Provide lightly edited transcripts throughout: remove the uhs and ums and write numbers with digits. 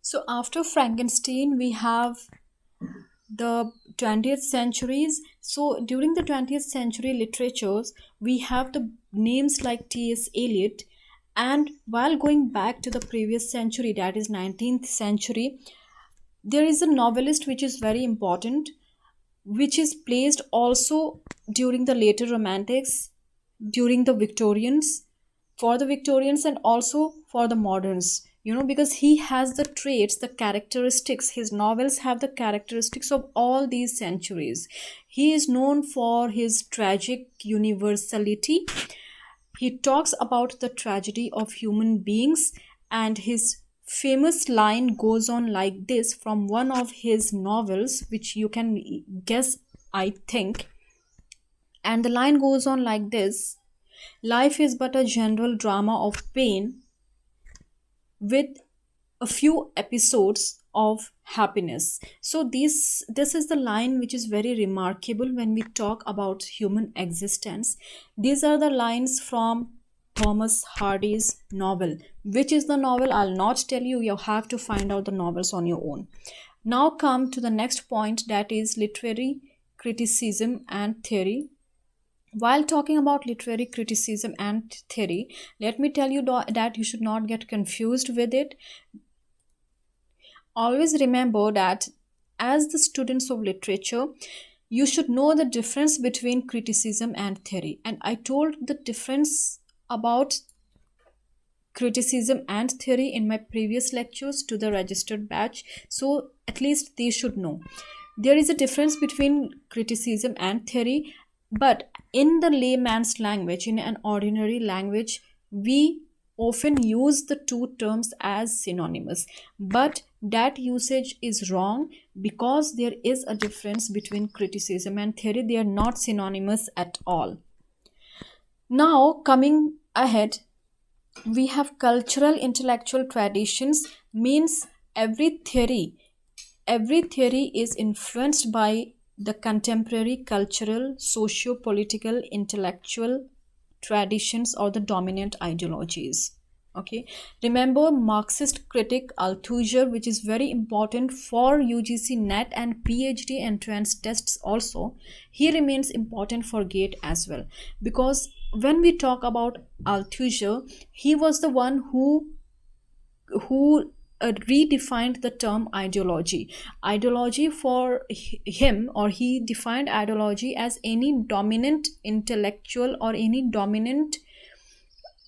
So after Frankenstein, we have the 20th centuries. So during the 20th century literatures, we have the names like T.S. Eliot. And while going back to the previous century, that is 19th century, there is a novelist which is very important, which is placed also during the later romantics, during the Victorians, for the Victorians, and also for the moderns, because he has the traits, the characteristics. His novels have the characteristics of all these centuries. He is known for his tragic universality. He talks about the tragedy of human beings, and his famous line goes on like this from one of his novels, which you can guess, I think. And the line goes on like this: Life is but a general drama of pain with a few episodes of happiness. So this is the line which is very remarkable when we talk about human existence. These are the lines from Thomas Hardy's novel. Which is the novel? I'll not tell you. You have to find out the novels on your own. Now come to the next point, that is literary criticism and theory. While talking about literary criticism and theory, let me tell you that you should not get confused with it. Always remember that as the students of literature, you should know the difference between criticism and theory. And I told the difference about criticism and theory in my previous lectures to the registered batch, so at least they should know there is a difference between criticism and theory. But in the layman's language, in an ordinary language, we often use the two terms as synonymous, but that usage is wrong because there is a difference between criticism and theory. They are not synonymous at all. Now coming ahead, we have cultural intellectual traditions. Means every theory is influenced by the contemporary cultural, socio-political, intellectual traditions or the dominant ideologies. Okay, remember Marxist critic Althusser, which is very important for UGC-NET and Ph.D. entrance tests also. He remains important for GATE as well, because when we talk about Althusser, he was the one who redefined the term ideology. Ideology for him, or he defined ideology as any dominant intellectual or any dominant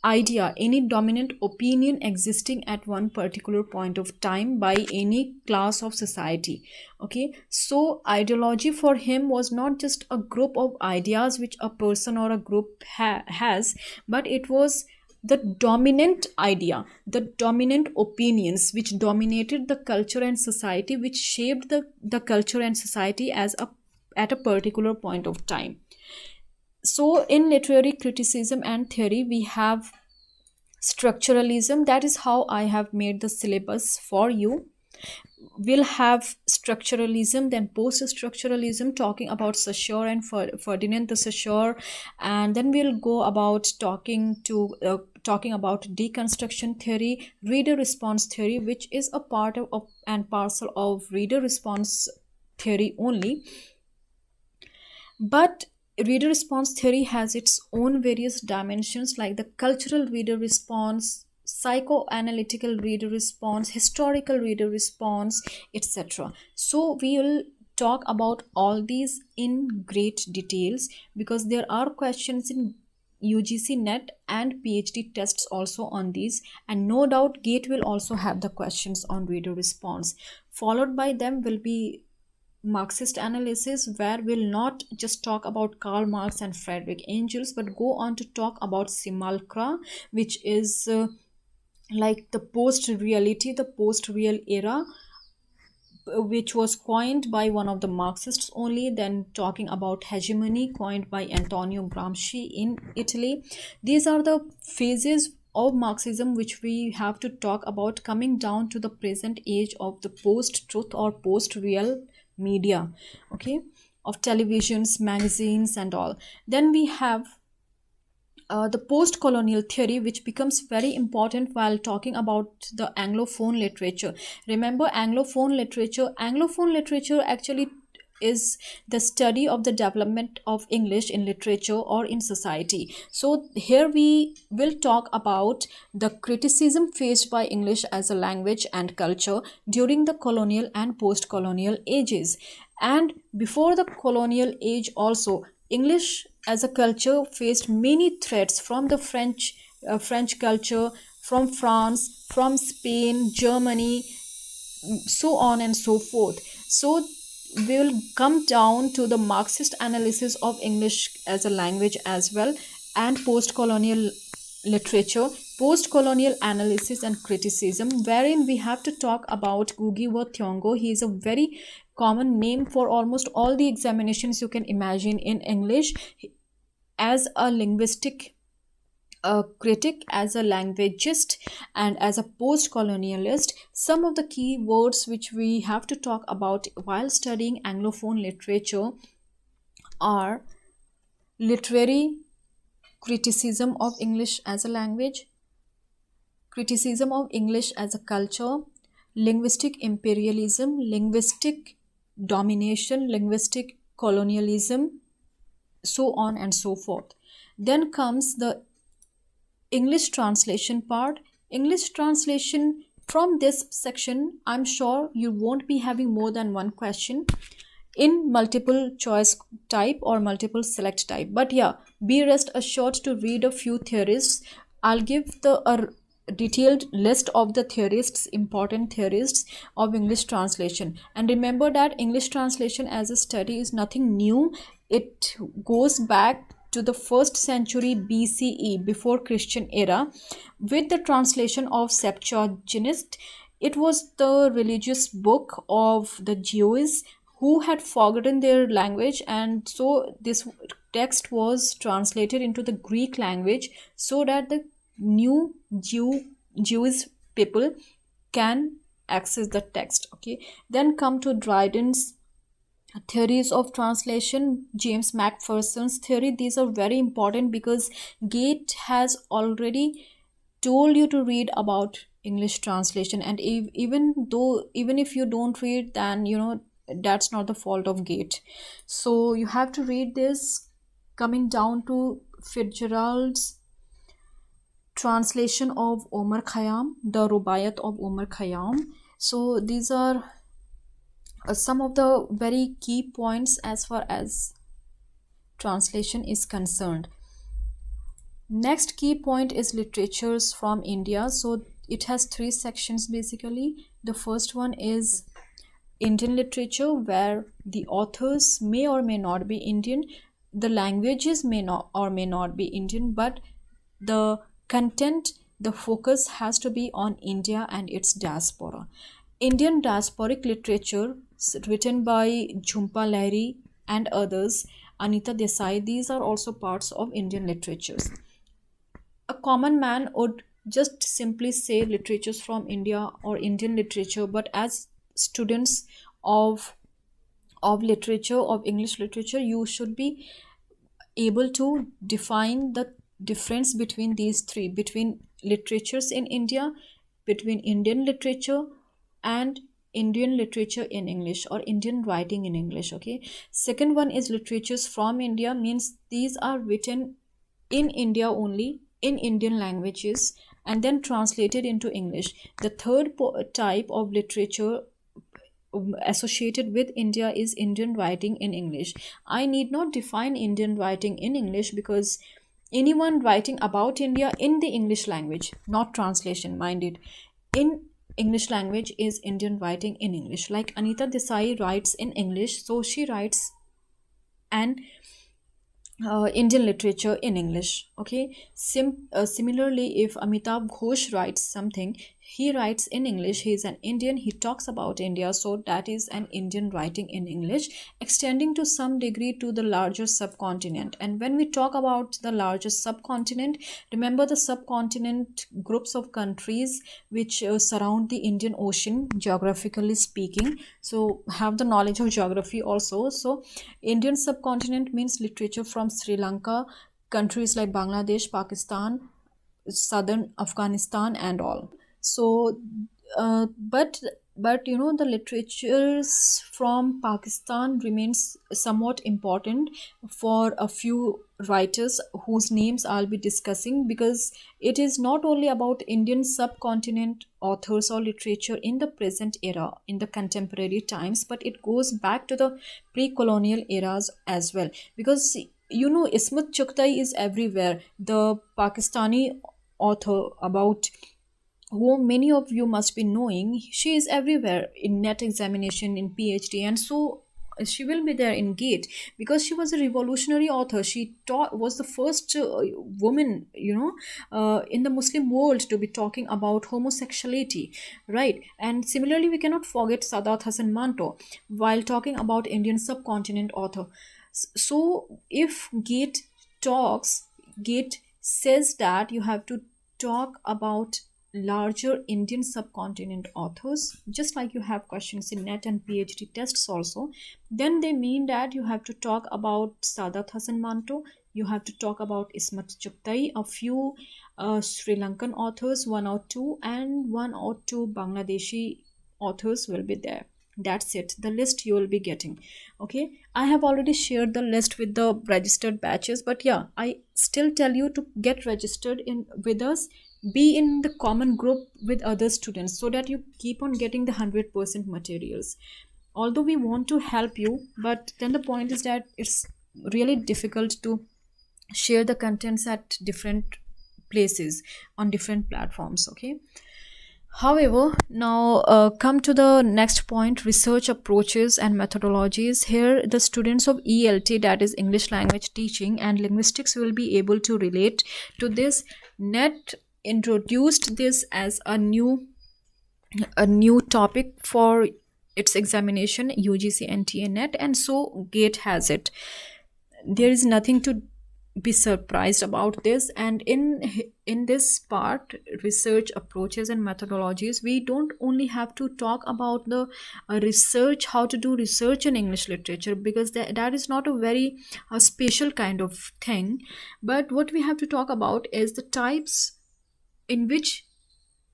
idea, any dominant opinion existing at one particular point of time by any class of society. Okay, so ideology for him was not just a group of ideas which a person or a group has, but it was the dominant idea, the dominant opinions which dominated the culture and society, which shaped the culture and society at a particular point of time. So in literary criticism and theory, we have structuralism. That is how I have made the syllabus for you. We'll have structuralism, then post-structuralism, talking about Saussure and Ferdinand de Saussure, and then we'll go about talking about deconstruction theory, reader response theory, which is a part of and parcel of reader response theory only. But reader response theory has its own various dimensions, like the cultural reader response, psychoanalytical reader response, historical reader response, etc. So we will talk about all these in great details, because there are questions in UGC-NET and PhD tests also on these, and no doubt GATE will also have the questions on reader response. Followed by them will be Marxist analysis, where we'll not just talk about Karl Marx and Friedrich Engels, but go on to talk about simulacra, which is like the post-reality, the post-real era, which was coined by one of the Marxists only. Then talking about hegemony, coined by Antonio Gramsci in Italy. These are the phases of Marxism which we have to talk about, coming down to the present age of the post-truth or post-real media, okay, of televisions, magazines and all. Then we have the post-colonial theory, which becomes very important while talking about the Anglophone literature. Remember, Anglophone literature actually is the study of the development of English in literature or in society. So here we will talk about the criticism faced by English as a language and culture during the colonial and post-colonial ages. And before the colonial age also, English as a culture faced many threats from the French culture, from France, from Spain, Germany, so on and so forth. So we will come down to the Marxist analysis of English as a language as well, and post-colonial literature, post-colonial analysis and criticism, wherein we have to talk about Ngugi wa Thiong'o. He is a very common name for almost all the examinations you can imagine in English, as a linguistic critic, as a languagist, and as a post-colonialist. Some of the key words which we have to talk about while studying Anglophone literature are literary criticism of English as a language, criticism of English as a culture, linguistic imperialism, linguistic domination, linguistic colonialism, so on and so forth. Then comes the English translation part. English translation, from this section, I'm sure you won't be having more than one question in multiple choice type or multiple select type. But yeah, be rest assured to read a few theorists. I'll give a detailed list of the theorists, important theorists of English translation. And remember that English translation as a study is nothing new. It goes back to the 1st century BCE, before Christian era, with the translation of Septuagint. It was the religious book of the Jews who had forgotten their language, and so this text was translated into the Greek language so that the new Jewish people can access the text. Okay, then come to Dryden's theories of translation, James Macpherson's theory. These are very important because Gate has already told you to read about English translation, and even if you don't read, then that's not the fault of Gate. So you have to read this. Coming down to Fitzgerald's translation of Omar Khayyam, the Rubaiyat of Omar Khayyam. So these are some of the very key points as far as translation is concerned. Next key point is literatures from India. So it has 3 sections basically. The first one is Indian literature, where the authors may or may not be Indian, the languages may not or may not be Indian, but the content, the focus has to be on India and its diaspora. Indian diasporic literature written by Jhumpa Lahiri and others, Anita Desai, these are also parts of Indian literatures. A common man would just simply say literatures from India or Indian literature, but as students of literature, of English literature, you should be able to define the difference between these three, between literatures in India, between Indian literature and Indian literature in English, or Indian writing in English. Okay, second one is literatures from India, means these are written in India only, in Indian languages, and then translated into English. The third type of literature associated with India is Indian writing in English. I need not define Indian writing in English, because anyone writing about India in the English language, not translation, mind it, in English language is Indian writing in English. Like Anita Desai writes in English, so she writes an Indian literature in English. Okay, similarly, if Amitabh Ghosh writes something, he writes in English, he is an Indian, he talks about India, so that is an Indian writing in English, extending to some degree to the larger subcontinent. And when we talk about the larger subcontinent, remember the subcontinent groups of countries which surround the Indian Ocean, geographically speaking. So have the knowledge of geography also. So Indian subcontinent means literature from Sri Lanka countries like Bangladesh, Pakistan, southern Afghanistan, and all. So, uh, but the literatures from Pakistan remains somewhat important for a few writers whose names I'll be discussing, because it is not only about Indian subcontinent authors or literature in the present era, in the contemporary times, but it goes back to the pre-colonial eras as well. Because Ismat Chugtai is everywhere. The Pakistani author about who many of you must be knowing, she is everywhere in net examination, in PhD, and so she will be there in GATE, because she was a revolutionary author. She taught was the first woman, in the Muslim world to be talking about homosexuality, right? And similarly, we cannot forget Sadat Hasan Manto while talking about Indian subcontinent author. So if GATE says that you have to talk about larger Indian subcontinent authors, just like you have questions in NET and PhD tests also, then they mean that you have to talk about Sadat Hasan Manto, you have to talk about Ismat Chugtai, a few Sri Lankan authors, one or two, and one or two Bangladeshi authors will be there. That's it, the list you will be getting. Okay, I have already shared the list with the registered batches, but yeah, I still tell you to get registered in with us, be in the common group with other students, so that you keep on getting the 100% materials. Although we want to help you, but then the point is that it's really difficult to share the contents at different places on different platforms. Okay, however, now come to the next point, research approaches and methodologies. Here, the students of ELT, that is English language teaching, and linguistics will be able to relate to this. NET introduced this as a new topic for its examination, UGC-NET, and so GATE has it. There is nothing to be surprised about this. And in this part, research approaches and methodologies, we don't only have to talk about the research, how to do research in English literature, because that is not a very special kind of thing. But what we have to talk about is the types in which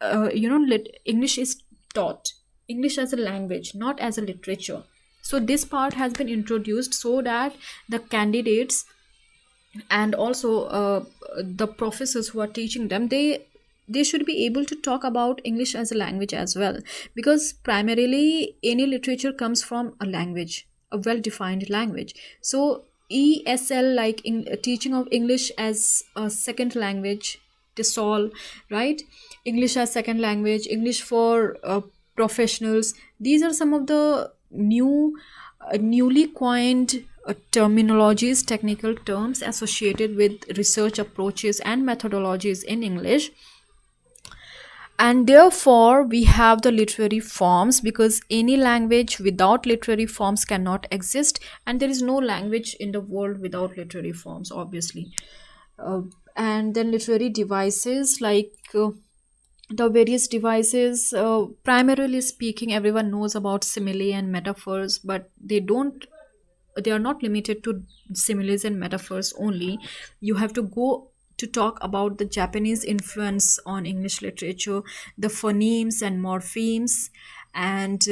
English is taught, English as a language, not as a literature. So this part has been introduced so that the candidates and also the professors who are teaching them, they should be able to talk about English as a language as well, because primarily any literature comes from a language, a well defined language. So ESL, like in teaching of English as a second language, TESOL, right? English as second language, English for professionals, these are some of the newly coined terminologies, technical terms associated with research approaches and methodologies in English. And therefore, we have the literary forms, because any language without literary forms cannot exist, and there is no language in the world without literary forms, obviously. Uh, and then literary devices, like the various devices, primarily speaking, everyone knows about simile and metaphors, but they are not limited to similes and metaphors only. You have to go to talk about the Japanese influence on English literature, the phonemes and morphemes, and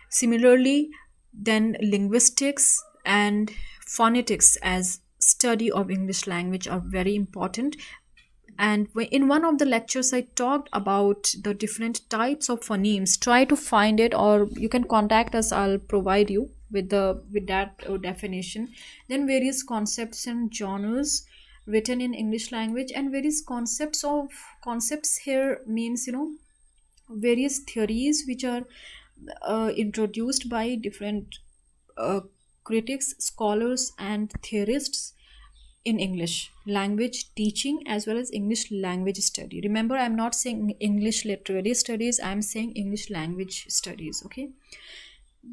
similarly, then linguistics and phonetics as study of English language are very important. And in one of the lectures I talked about the different types of phonemes. Try to find it, or you can contact us, I'll provide you with that definition. Then various concepts and genres written in English language, and various concepts here means, various theories which are introduced by different uh, critics, scholars, and theorists in English language teaching as well as English language study. Remember, I'm not saying English literary studies, I'm saying English language studies. Okay.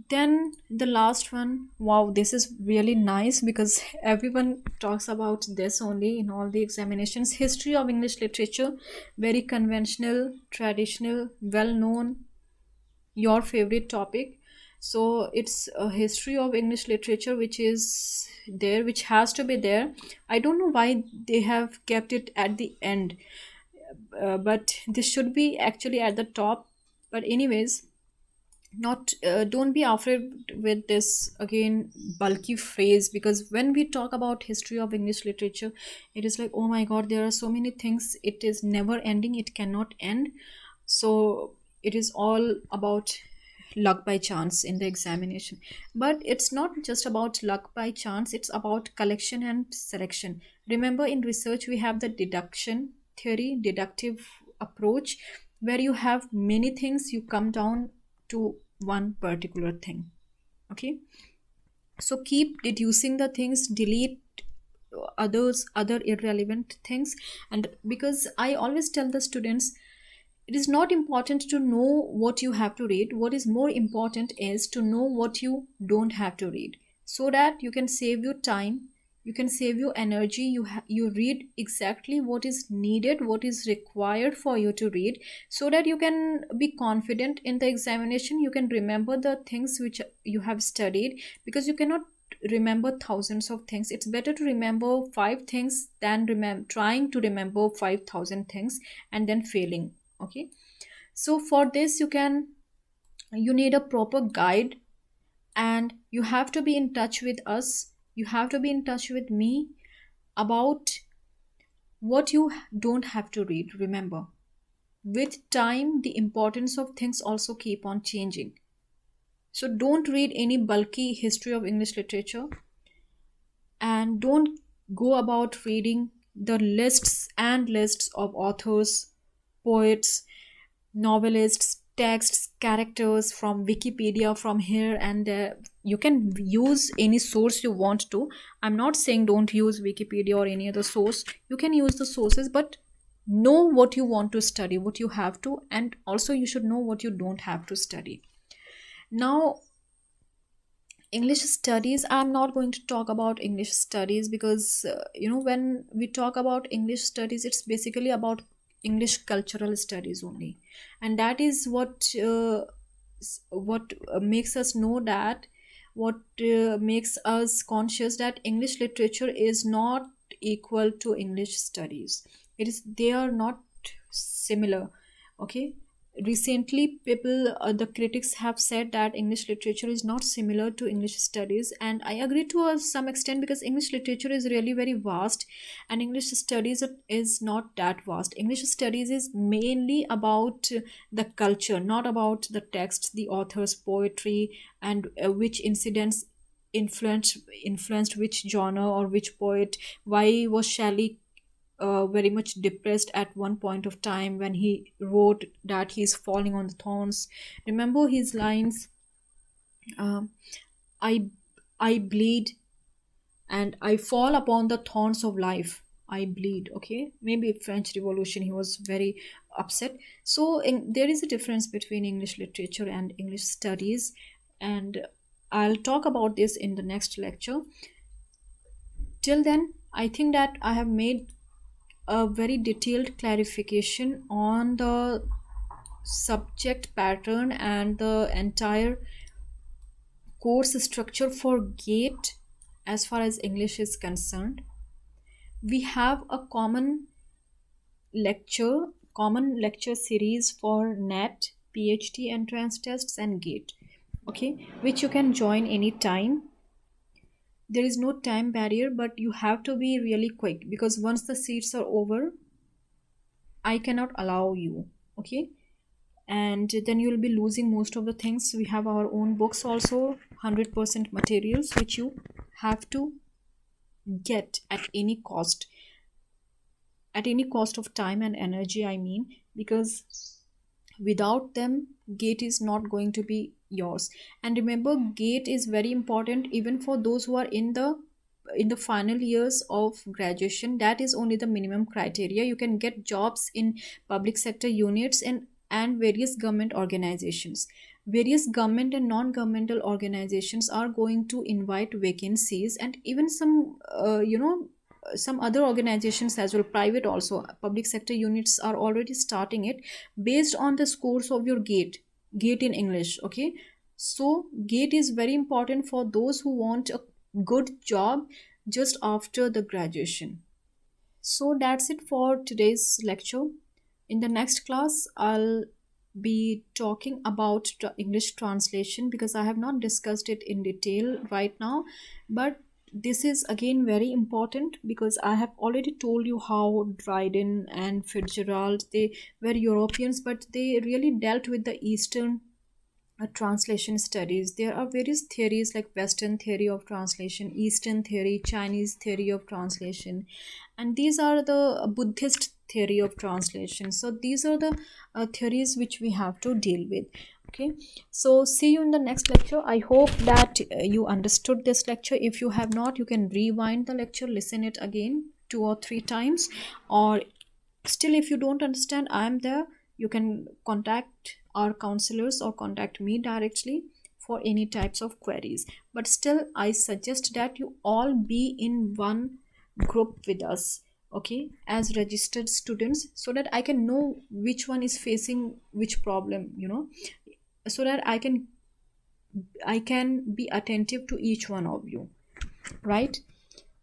Then the last one, wow, this is really nice because everyone talks about this only in all the examinations. History of English literature, very conventional, traditional, well known, your favorite topic. So it's a history of English literature which is there, which has to be there. I don't know why they have kept it at the end, but this should be actually at the top. But anyways, not don't be afraid with this again bulky phrase, because when we talk about history of English literature, it is like, oh my god, there are so many things, it is never ending, it cannot end. So it is all about luck by chance in the examination. But it's not just about luck by chance, it's about collection and selection. Remember, in research we have the deduction theory, deductive approach, where you have many things, you come down to one particular thing. Okay, so keep deducing the things, delete other irrelevant things. And because I always tell the students, it is not important to know what you have to read. What is more important is to know what you don't have to read, so that you can save your time, you can save your energy. You read exactly what is needed, what is required for you to read, so that you can be confident in the examination. You can remember the things which you have studied, because you cannot remember thousands of things. It's better to remember five things than trying to remember 5,000 things and then failing. Okay, so for this you need a proper guide, and you have to be in touch with us, you have to be in touch with me about what you don't have to read. Remember, with time the importance of things also keep on changing. So don't read any bulky history of English literature, and don't go about reading the lists and lists of authors, poets, novelists, texts, characters from Wikipedia, from here and there. You can use any source you want to. I'm not saying don't use Wikipedia or any other source. You can use the sources, but know what you want to study, what you have to, and also you should know what you don't have to study. Now, English studies, I'm not going to talk about English studies, because when we talk about English studies, it's basically about English cultural studies only. And that is what makes us know that, what makes us conscious that English literature is not equal to English studies. It is, they are not similar. Okay, recently people, the critics have said that English literature is not similar to English studies, and I agree to some extent, because English literature is really very vast, and English studies is not that vast. English studies is mainly about the culture, not about the text, the author's poetry, and which incidents influenced which genre or which poet. Why was Shelley very much depressed at one point of time when he wrote that he's falling on the thorns? Remember his lines, um, I I bleed and I fall upon the thorns of life. I bleed. Okay, maybe French Revolution. He was very upset. So there is a difference between English literature and English studies, and I'll talk about this in the next lecture. Till then, I think that I have made a very detailed clarification on the subject pattern and the entire course structure for GATE as far as English is concerned. We have a common lecture series for NET, PhD entrance tests, and GATE. Okay, which you can join anytime. There is no time barrier, but you have to be really quick, because once the seats are over, I cannot allow you. Okay, and then you'll be losing most of the things. We have our own books also, 100% materials, which you have to get at any cost of time and energy, I mean, because without them GATE is not going to be yours. And remember, GATE is very important even for those who are in the final years of graduation. That is only the minimum criteria. You can get jobs in public sector units and various government organizations. Various government and non-governmental organizations are going to invite vacancies, and even some other organizations as well, private also. Public sector units are already starting it based on the scores of your GATE in English. Okay, So GATE is very important for those who want a good job just after the graduation. So that's it for today's lecture. In the next class, I'll be talking about English translation because I have not discussed it in detail right now. But this is again very important because I have already told you how Dryden and Fitzgerald, they were Europeans, but they really dealt with the Eastern translation studies. There are various theories like Western theory of translation, Eastern theory, Chinese theory of translation, and these are the Buddhist theory of translation. So these are the theories which we have to deal with. Okay, so see you in the next lecture. I hope that you understood this lecture. If you have not, you can rewind the lecture, listen it again 2 or 3 times, or still if you don't understand, I am there. You can contact our counselors or contact me directly for any types of queries. But still, I suggest that you all be in one group with us, okay, as registered students, so that I can know which one is facing which problem, so that I can be attentive to each one of you, right?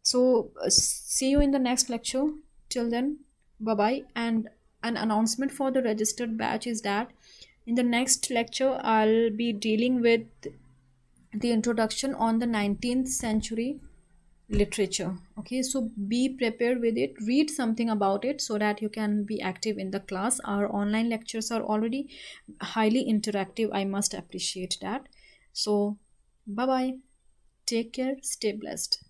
So see you in the next lecture. Till then, bye bye. And an announcement for the registered batch is that in the next lecture I'll be dealing with the introduction on the 19th century literature. Okay, so be prepared with it, read something about it so that you can be active in the class. Our online lectures are already highly interactive, I must appreciate that. So bye bye, take care, stay blessed.